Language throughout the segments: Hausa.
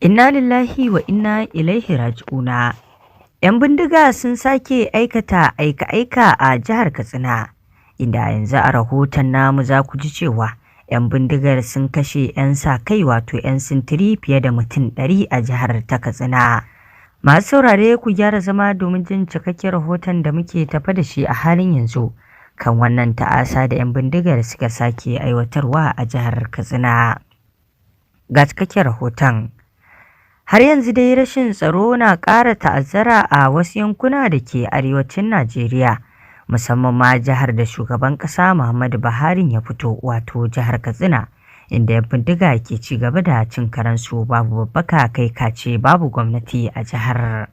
Inna lillahi wa inna ilaihi raji'una. 'Yan bindiga sun sake aikata aika-aika a jihar Katsina, inda yanzu a rahoton namu za ku ji cewa 'yan bindigar sun kashe 'yan sa-kai wato 'yan sintiri fiye da mutum 100 a jihar ta Katsina. Masu saurare ku gyara zama domin jin cikakken rahoton da muke tafa da shi a halin yanzu kan wannan ta'asa da 'yan bindigar suka sake aiwatarwa a jihar Katsina. Ga cikakken rahoton. Har yanzu dai rashin tsaro na ƙara ta'azzara a wasu yankuna da ke arewacin Najeriya, musamman ma jihar da shugaban ƙasa Muhammadu Buhari ya fito wato jihar Katsina, inda 'yan bindiga ke ci gaba da cin karensu babu babbaka kai kace babu gwamnati a jihar.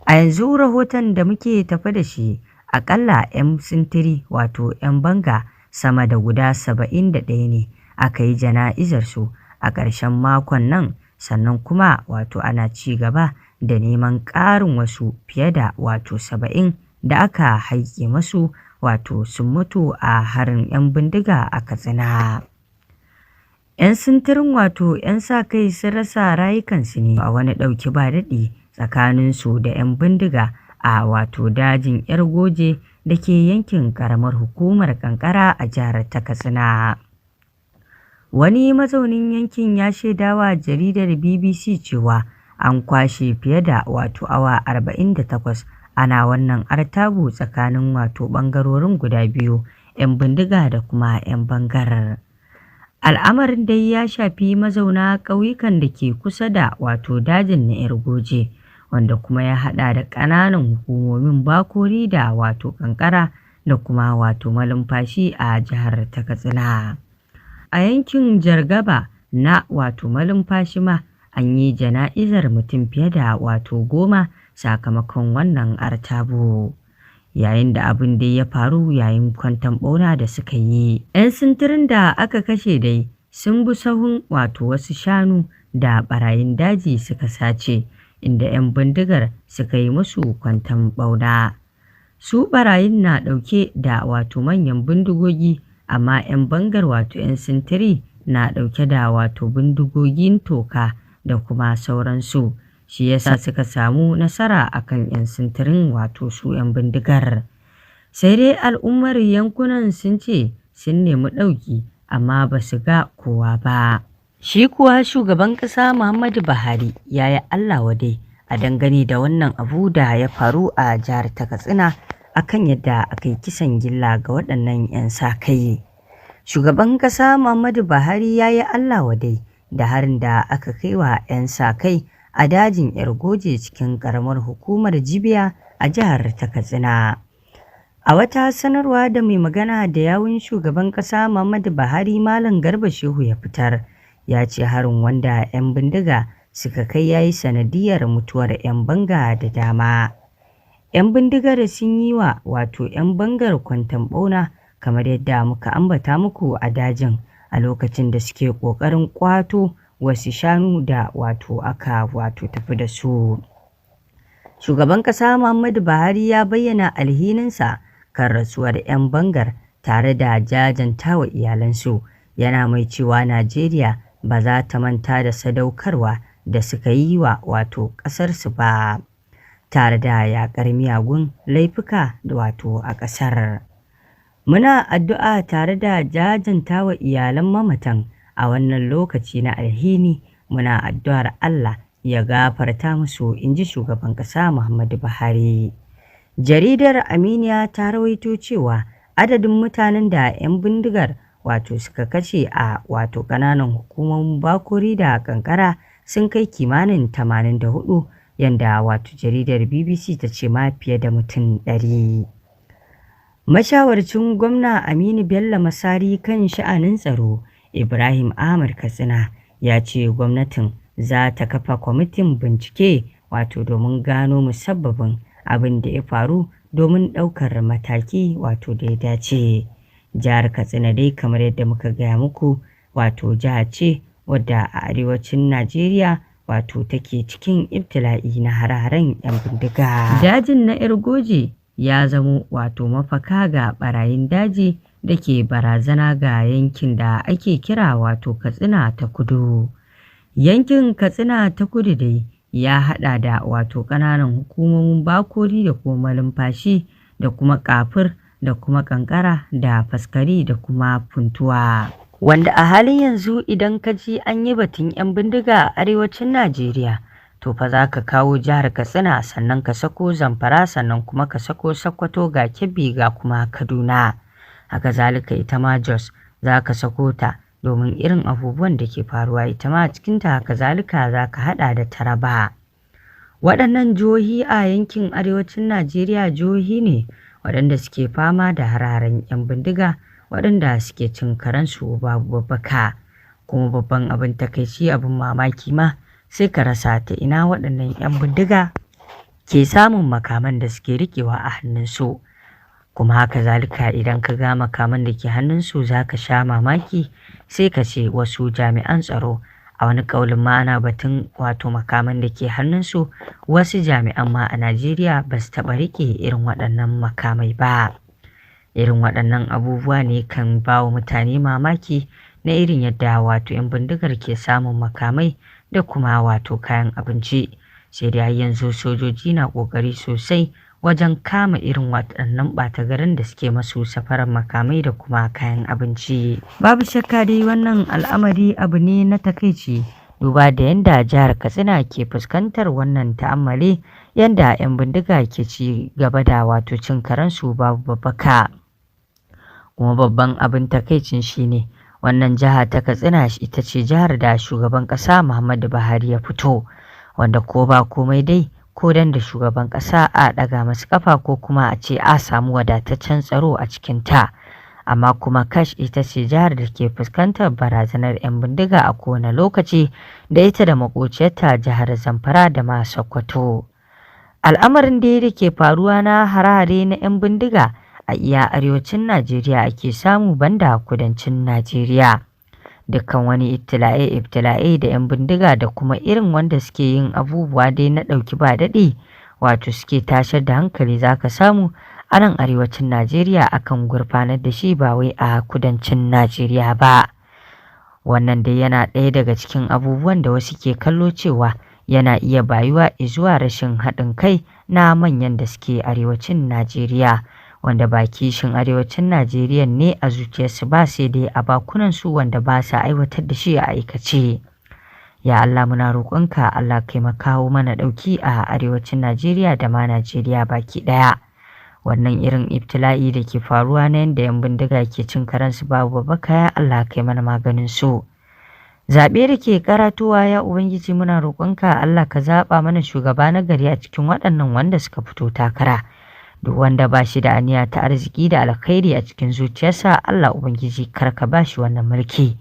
A yanzu rahoton da muke tafa da shi akalla 'yan sintiri wato 'yan banga sama da guda 71 ne aka yi jana'izarsu a ƙarshen makon nan. Sannan kuma wato ana ci gaba da neman ƙarin wasu fiye da wato 70 da aka haike masu wato sun mutu a harin 'yan bindiga a Katsina. 'Yan sintirin wato 'yan sa-kai sun rasa rayukansu ne a wani ɗauki ba daɗi tsakaninsu da 'yan bindiga a wato dajin 'yar goje da ke yankin ƙaramar hukumar Kankara a jihar ta Katsina. Wani mazaunin yankin ya shaidawa jaridar BBC cewa an kwashe fiye da wato awa 48 ana wannan artabu tsakanin wato ɓangarorin guda biyu, 'yan bindiga da kuma 'yan bangar. Al'amarin dai ya shafi mazauna ƙauyukan da ke kusa da wato dajin na 'yar goje, wanda kuma ya haɗa da ƙananan hukumomin Bakori da wato Kankara da kuma wato Malumfashi a jihar ta Katsina. A yankin Jargaba na wato Malumfashi ma an yi jana'izar mutum fiye da wato 10 sakamakon wannan artabu. Yayin da abin dai ya faru yayin kwanton ɓauna da suka yi. 'Yan sintirin da aka kashe dai sun bi sahun wato wasu shanu da ɓarayin daji suka sace, inda 'yan bindigar suka yi musu kwanton ɓauna. Su ɓarayin na ɗauke da wato manyan bindigogi, amma 'yan bangar wato 'yan sintiri na ɗauke da wato bindigogin toka da kuma sauransu. Shi yasa suka samu nasara akan 'yan sintirin wato su 'yan bindigar. Sai dai al'ummar yankunan sun ce sun nemi ɗauki amma ba su ga kowa ba. Shi kuwa shugaban ƙasa Muhammadu Buhari ya yi Allah wadai a dangane da wannan abu da ya faru a jihar ta Katsina akan yadda aka yi kisan gilla ga waɗannan 'yan sa-kai. Shugaban ƙasa Muhammadu Buhari ya yi Allah wadai da harin da aka kai wa 'yan sa-kai a dajin 'yar goje cikin ƙaramar hukumar Jibiya a jihar ta Katsina. A wata sanarwa da mai magana da yawun shugaban ƙasa Muhammadu Buhari Malam Garba Shehu ya fitar, ya ce harin wanda 'yan bindiga suka kai ya yi sanadiyar mutuwar 'yan banga da dama. 'Yan bindigar sun yi wa wato 'yan bangar kwanton ɓauna kamar yadda muka ambata muku a dajin a lokacin da suke ƙoƙarin ƙwato wasu shanu da wato aka wato tafi da su. Shugaban ƙasa Muhammadu Buhari ya bayyana alhininsa kan rasuwar 'yan bangar tare da jajantawa iyalansu, yana mai cewa Najeriya ba za ta manta da sadaukarwa da suka yi wa wato ƙasarsu ba, tare da yaƙar miyagun laifuka da wato a ƙasar. Muna addu'a tare da jajantawa iyalan mamatan a wannan lokaci na alhini, muna addu'ar Allah ya gafarta musu, in ji shugaban ƙasa Muhammadu Buhari. Jaridar Aminiya ta rawaito cewa adadin mutanen da 'yan bindigar wato suka kashe a wato ƙananan hukumomin Bakori da Kankara sun kai kimanin 84, yanda wato jaridar BBC ta ce ma fiye da mutum 100. Mashawarcin gwamna Aminu Bello Masari kan sha'anin tsaro Ibrahim Ahmad Katsina ya ce gwamnatin za ta kafa kwamitin bincike wato domin gano musabbabin abin da ya faru domin ɗaukar mataki wato da ya dace. Jihar Katsina dai kamar yadda muka gaya muku wato jiha ce wadda a arewacin Najeriya wato take cikin ibtila'i na hare-haren 'yan bindiga. Dajin na 'yar goje ya zamo wato mafaka ga ɓarayin daji da ke barazana ga yankin da ake kira wato Katsina ta Kudu. Yankin Katsina ta Kudu dai ya haɗa da wato ƙananan hukumomin Bakori da kuma Malumfashi da kuma Kafur da kuma Kankara da Faskari da kuma Funtuwa. Wanda a halin yanzu idan ka ji an yi batun 'yan bindiga a arewacin Najeriya, to fa za ka kawo jihar Katsina, sannan ka sako Zamfara, sannan kuma ka sako Sokoto, ga Kebbi ga kuma Kaduna. Haka zalika ita ma Jos za ka sako ta domin irin abubuwan da ke faruwa ita ma a cikinta. Haka zalika za ka haɗa da Taraba. Waɗannan jihohi a yankin arewacin Najeriya jihohi ne waɗanda suke fama da hararen 'yan bindiga waɗanda suke cin karensu babu babbaka. Kuma babban abin takaici, abin mamaki ma, sai ka rasa ta ina waɗannan 'yan bindiga ke samun makaman da suke riƙewa a hannunsu. Kuma haka zalika idan ka ga makaman da ke hannunsu za ka sha mamaki, sai ka ce wasu jami'an tsaro. A wani ƙaulin ma ana batun wato makaman da ke hannunsu, wasu jami'an ma a Najeriya ba su taɓa riƙe irin waɗannan makamai ba. Irin waɗannan abubuwa ne kan ba wa mutane mamaki na irin yadda wato 'yan bindigar ke samun makamai da kuma wato kayan abinci. Sai dai yanzu sojoji na ƙoƙari sosai wajen kama irin waɗannan ɓata garin da suke masu safarar makamai da kuma kayan abinci. Babu shakka dai wannan al'amari abu ne na takaici, duba da yadda jihar Katsina ke fuskantar wannan ta'ammali, yadda 'yan bindiga ke ci gaba da wato cin karensu babu babbaka. Kuma babban abin takaicin shine wannan jiha ta Katsina ita ce jihar da shugaban ƙasa Muhammadu Buhari ya fito, wanda ko ba komai dai ko dan da shugaban ƙasa a ɗaga masu ƙafa ko kuma a ce a samu wadataccen tsaro a cikinta. Amma kuma kash, ita ce jihar da ke fuskantar barazanar 'yan bindiga a kowane lokaci, da ita da maƙociyarta jihar Zamfara da ma Sokoto. Al'amarin da ke faruwa na hare-hare na 'yan bindiga a iya arewacin Najeriya ake samu, banda kudancin Najeriya. Dukkan wani ibtila'e da 'yan bindiga da kuma irin wanda suke yin abubuwa dai na ɗauki ba daɗi, wato suke tashar da hankali, za ka samu a nan arewacin Najeriya akan gurfanar da shi, ba wai a kudancin Najeriya ba. Wannan dai yana ɗaya daga cikin abubuwan da wasu ke kallo cewa yana iya bayuwa zuwa rashin haɗin kai na manyan da suke arewacin Najeriya, wanda ba kishin arewacin Najeriya ne a zuciyarsu ba, sai dai a bakunansu, wanda ba sa aiwatar da shi a aikace. Ya Allah, muna roƙonka, Allah kai makawo mana ɗauki a arewacin Najeriya da ma Najeriya baki ɗaya. Wannan irin ibtila'i da ke faruwa na yadda 'yan bindiga ke cin karensu babu babbaka, ya Allah kai mana maganin su. Zaɓe da ke karatowa, ya Ubangiji muna roƙonka, Allah ka zaɓa mana shugaba na gari a cikin waɗannan wanda suka fito takara. Duk wanda ba shi da aniya ta arziki da alkhairi a cikin zuciyarsa, Allah Ubangiji kar ka ba shi wannan mulki.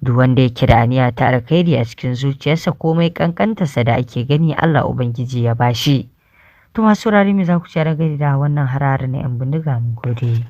Duk wanda yake da aniya ta alkhairi a cikin zuciyarsa, komai kankantarsa da ake gani, Allah Ubangiji ya ba shi. To masu saurare, me za ku ci da wannan harare na 'yan bindiga? Mun gode.